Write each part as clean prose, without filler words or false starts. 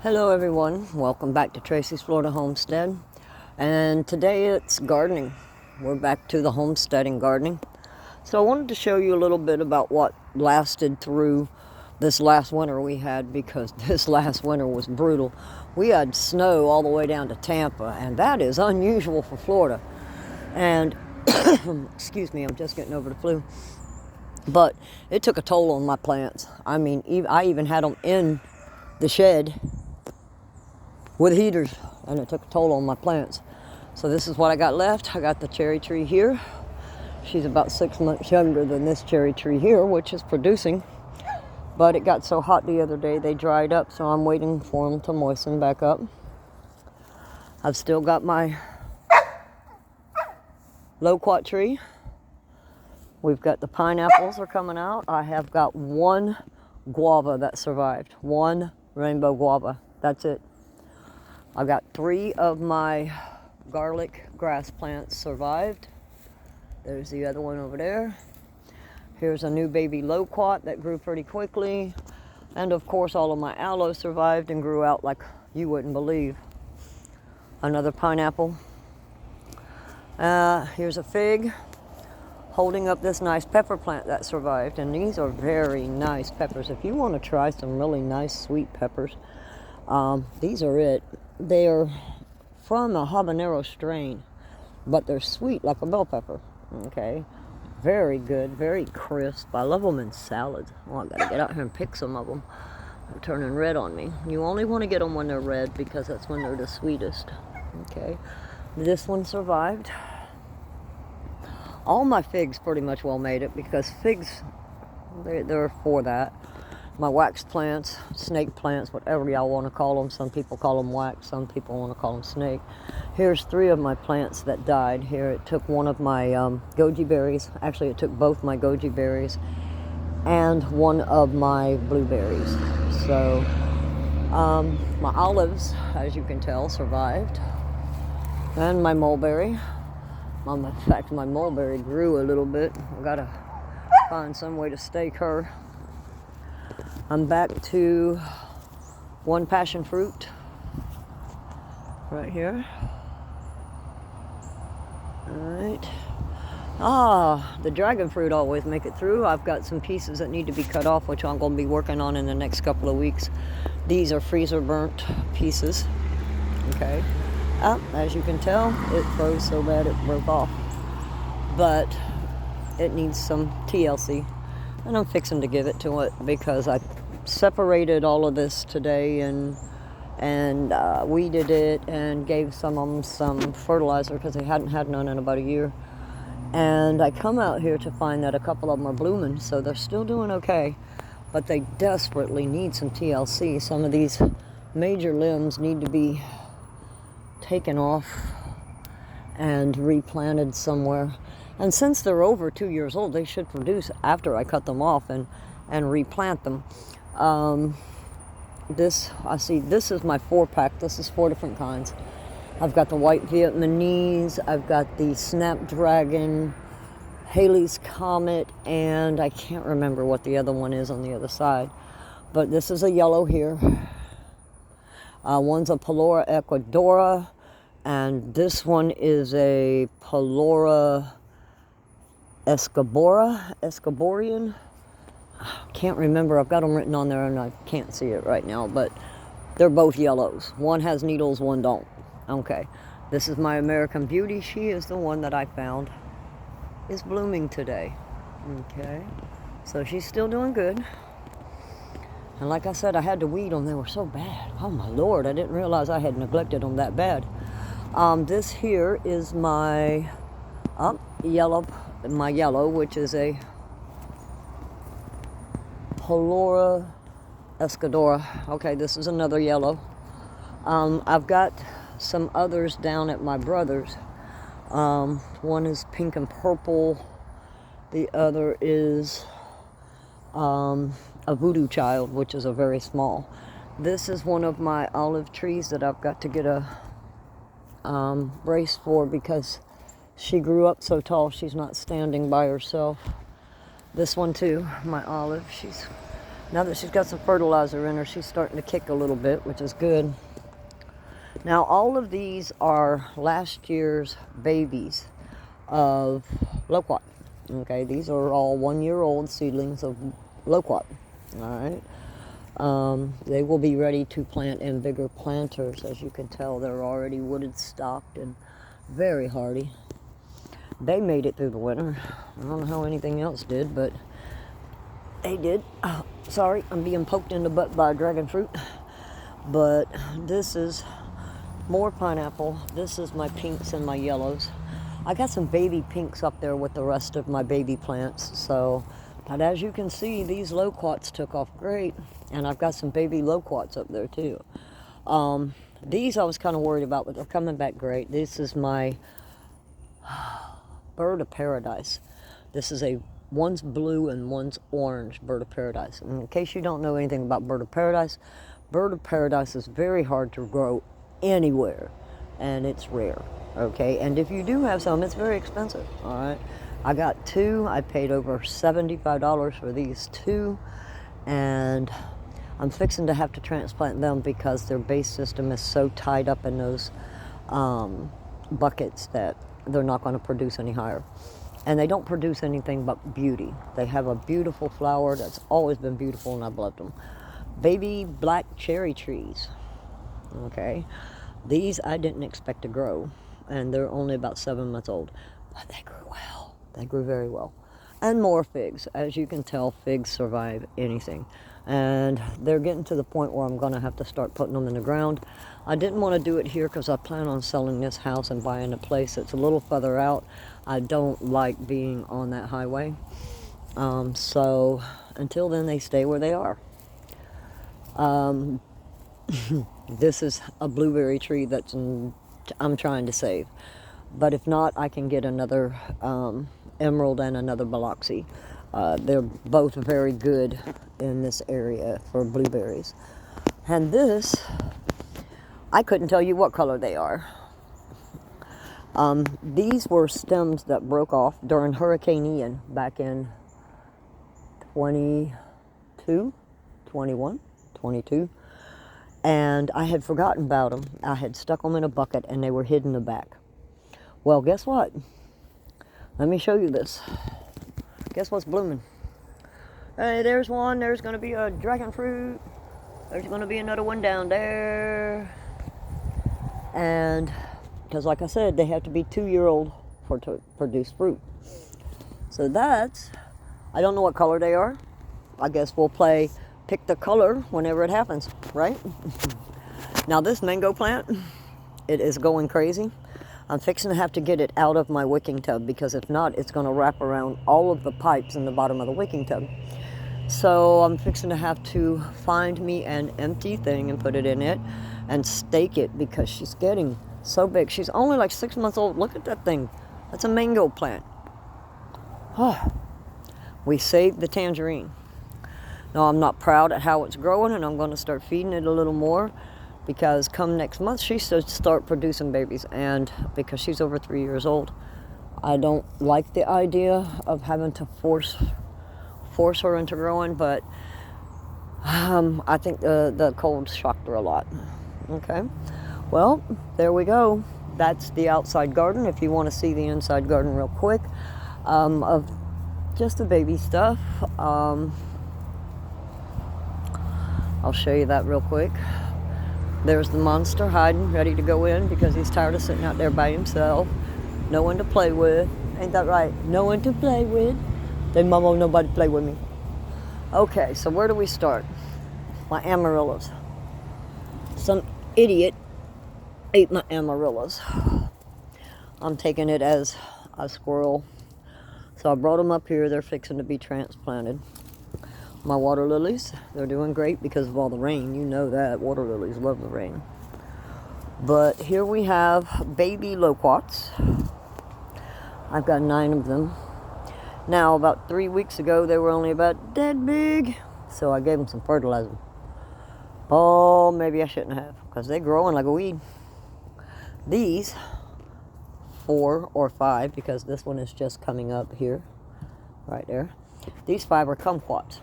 Hello everyone, welcome back to Tracy's Florida Homestead, and today it's gardening. We're back to the homesteading gardening. So I wanted to show you a little bit about what lasted through this last winter we had, because this last winter was brutal. We had snow all the way down to Tampa, and that is unusual for Florida. And excuse me, I'm just getting over the flu. But it took a toll on my plants. I mean, I even had them in the shed with heaters, and it took a toll on my plants. So this is what I got left. I got the cherry tree here. She's about 6 months younger than this cherry tree here, which is producing. But it got so hot the other day, they dried up, so I'm waiting for them to moisten back up. I've still got my loquat tree. We've got the pineapples are coming out. I have got one guava that survived. One rainbow guava. That's it. I got 3 of my garlic grass plants survived. There's the other one over there. Here's a new baby loquat that grew pretty quickly. And of course all of my aloe survived and grew out like you wouldn't believe. Another pineapple. Here's a fig holding up this nice pepper plant that survived. And these are very nice peppers. If you want to try some really nice sweet peppers, these are it. They are from a habanero strain, but they're sweet like a bell pepper. Okay, very good, very crisp. I love them in salads. Oh, I gotta get out here and pick some of them. They're turning red on me. You only want to get them when they're red, because that's when they're the sweetest. Okay, this one survived. All my figs pretty much well made it, because figs, they're for that. My wax plants, snake plants, whatever y'all want to call them. Some people call them wax, some people want to call them snake. Here's 3 of my plants that died. Here it took one of my goji berries. Actually, it took both my goji berries and one of my blueberries. So my olives, as you can tell, survived. And my mulberry. In fact, my mulberry grew a little bit. I gotta find some way to stake her. I'm back to one passion fruit right here. All right. The dragon fruit always make it through. I've got some pieces that need to be cut off, which I'm going to be working on in the next couple of weeks. These are freezer burnt pieces. Okay. As you can tell, it froze so bad it broke off. But it needs some TLC. And I'm fixing to give it to it, because I separated all of this today and weeded it and gave some of them some fertilizer, because they hadn't had none in about a year. And I come out here to find that a couple of them are blooming, so they're still doing okay, but they desperately need some TLC. Some of these major limbs need to be taken off and replanted somewhere. And since they're over 2 years old, they should produce after I cut them off and replant them. This is my 4-pack. This is 4 different kinds. I've got the white Vietnamese, I've got the Snapdragon, Halley's Comet, and I can't remember what the other one is on the other side. But this is a yellow here. One's a Palora Ecuadora, and this one is a Palora Escaborian. Can't remember. I've got them written on there and I can't see it right now, but they're both yellows. One has needles, one don't. Okay, this is my American Beauty. She is the one that I found is blooming today. Okay, so she's still doing good. And like I said, I had to weed them. They were so bad. Oh my Lord, I didn't realize I had neglected them that bad. This here is my yellow, which is a Palora Escadora. Okay, this is another yellow. I've got some others down at my brother's. One is pink and purple. The other is a voodoo child, which is a very small. This is one of my olive trees that I've got to get a brace for, because she grew up so tall she's not standing by herself. This one too, my olive, she's Now that she's got some fertilizer in her, she's starting to kick a little bit, which is good. Now, all of these are last year's babies of loquat. Okay, these are all 1-year-old seedlings of loquat. All right. They will be ready to plant in bigger planters. As you can tell, they're already wooded stocked and very hardy. They made it through the winter. I don't know how anything else did, but they did. Oh, sorry, I'm being poked in the butt by a dragon fruit. But this is more pineapple. This is my pinks and my yellows. I got some baby pinks up there with the rest of my baby plants. So, but as you can see, these loquats took off great. And I've got some baby loquats up there too. These I was kind of worried about, but they're coming back great. This is my bird of paradise. This is one's blue and one's orange bird of paradise. And in case you don't know anything about bird of paradise is very hard to grow anywhere, and it's rare. Okay, and if you do have some, it's very expensive. All right, I got 2. I paid over $75 for these 2, and I'm fixing to have to transplant them because their base system is so tied up in those buckets that they're not going to produce any higher. And they don't produce anything but beauty. They have a beautiful flower that's always been beautiful, and I've loved them. Baby black cherry trees. Okay, these I didn't expect to grow, and they're only about 7 months old, but they grew well. They grew very well. And more figs. As you can tell, figs survive anything. And they're getting to the point where I'm going to have to start putting them in the ground. I didn't want to do it here because I plan on selling this house and buying a place that's a little further out. I don't like being on that highway. So until then, they stay where they are. This is a blueberry tree I'm trying to save. But if not, I can get another emerald and another biloxi. They're both very good in this area for blueberries. And this, I couldn't tell you what color they are. These were stems that broke off during Hurricane Ian back in 22, 21, 22. And I had forgotten about them. I had stuck them in a bucket and they were hid in the back. Well, guess what? Let me show you this. Guess what's blooming? Hey, there's one. There's going to be a dragon fruit. There's going to be another one down there. And because like I said, they have to be 2-year-old to produce fruit. So that's, I don't know what color they are. I guess we'll pick the color whenever it happens, right? Now this mango plant, it is going crazy. I'm fixing to have to get it out of my wicking tub because if not, it's going to wrap around all of the pipes in the bottom of the wicking tub. So I'm fixing to have to find me an empty thing and put it in it and stake it because she's getting so big. She's only like 6 months old. Look at that thing. That's a mango plant. Oh, we saved the tangerine. Now I'm not proud at how it's growing, and I'm going to start feeding it a little more because come next month she should start producing babies, and because she's over 3 years old, I don't like the idea of having to force her into growing, but I think the cold shocked her a lot. Okay, well, there we go. That's the outside garden. If you want to see the inside garden real quick, of just the baby stuff, I'll show you that real quick. There's the monster hiding, ready to go in because he's tired of sitting out there by himself. No one to play with. Ain't that right? No one to play with. Then Mama, won't nobody play with me. Okay, so where do we start? My amaryllis. Some idiot ate my amaryllis. I'm taking it as a squirrel. So I brought them up here. They're fixing to be transplanted. My water lilies, they're doing great because of all the rain. You know that. Water lilies love the rain. But here we have baby loquats. I've got 9 of them. Now, about 3 weeks ago, they were only about that big. So I gave them some fertilizer. Oh, maybe I shouldn't have because they're growing like a weed. These 4 or 5, because this one is just coming up here, right there. These 5 are kumquats.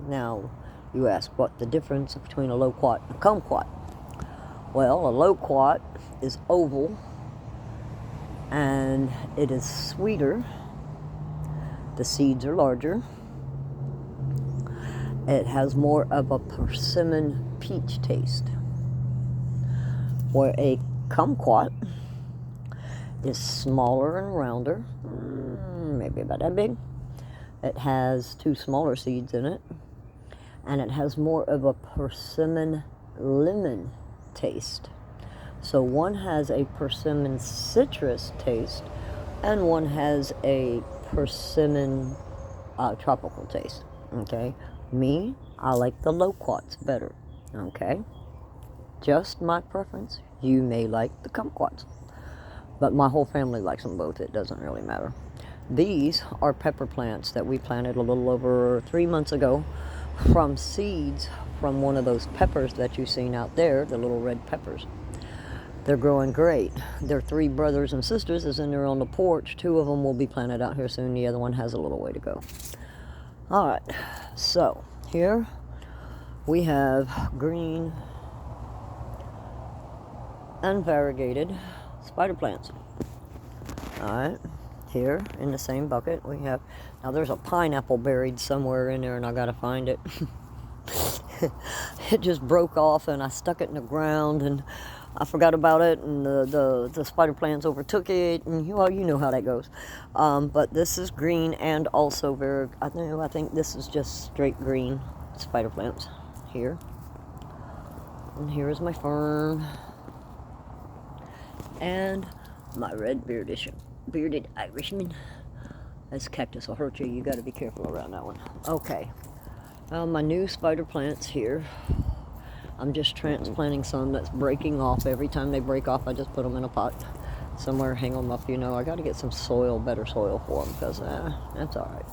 Now, You ask what the difference between a loquat and a kumquat. Well, a loquat is oval and it is sweeter. The seeds are larger. It has more of a persimmon peach taste. Where a kumquat is smaller and rounder, maybe about that big. It has 2 smaller seeds in it, and it has more of a persimmon lemon taste. So one has a persimmon citrus taste, and one has a persimmon tropical taste. Okay, me, I like the loquats better. Okay, just my preference. You may like the kumquats, but my whole family likes them both. It doesn't really matter. These are pepper plants that we planted a little over 3 months ago from seeds from one of those peppers that you've seen out there, the little red peppers. They're growing great. Their 3 brothers and sisters is in there on the porch. 2 of them will be planted out here soon. The other one has a little way to go. All right, so here we have green and variegated spider plants. All right, here in the same bucket we have, now there's a pineapple buried somewhere in there and I gotta find it. It just broke off and I stuck it in the ground and I forgot about it, and the spider plants overtook it, and well, you know how that goes. But this is green and also very, I think this is just straight green spider plants here. And here is my fern. And my red bearded Irishman. This cactus will hurt you. You got to be careful around that one. Okay. My new spider plants here. I'm just transplanting some that's breaking off. Every time they break off, I just put them in a pot somewhere, hang them up. You know, I got to get some soil, better soil for them, because that's all right.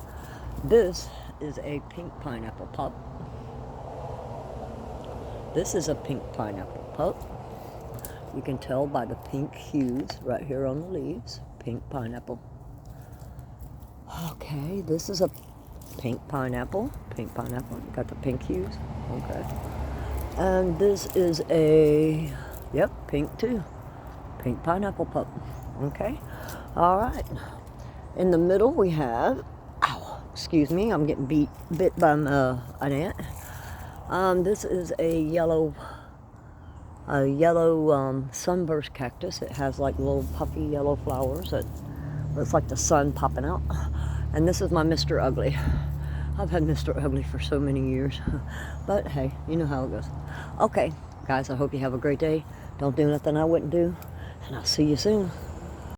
This is a pink pineapple pup. This is a pink pineapple pup. You can tell by the pink hues right here on the leaves. Pink pineapple. Okay, this is a pink pineapple. Pink pineapple. Got the pink hues. Okay. And this is a, yep, pink too. Pink pineapple pup. Okay. All right. In the middle we have, excuse me, I'm getting bit by an ant. This is a yellow sunburst cactus. It has like little puffy yellow flowers that looks like the sun popping out. And this is my Mr. Ugly. I've had Mr. Ugly for so many years, but hey, you know how it goes. Okay, guys, I hope you have a great day. Don't do nothing I wouldn't do, and I'll see you soon.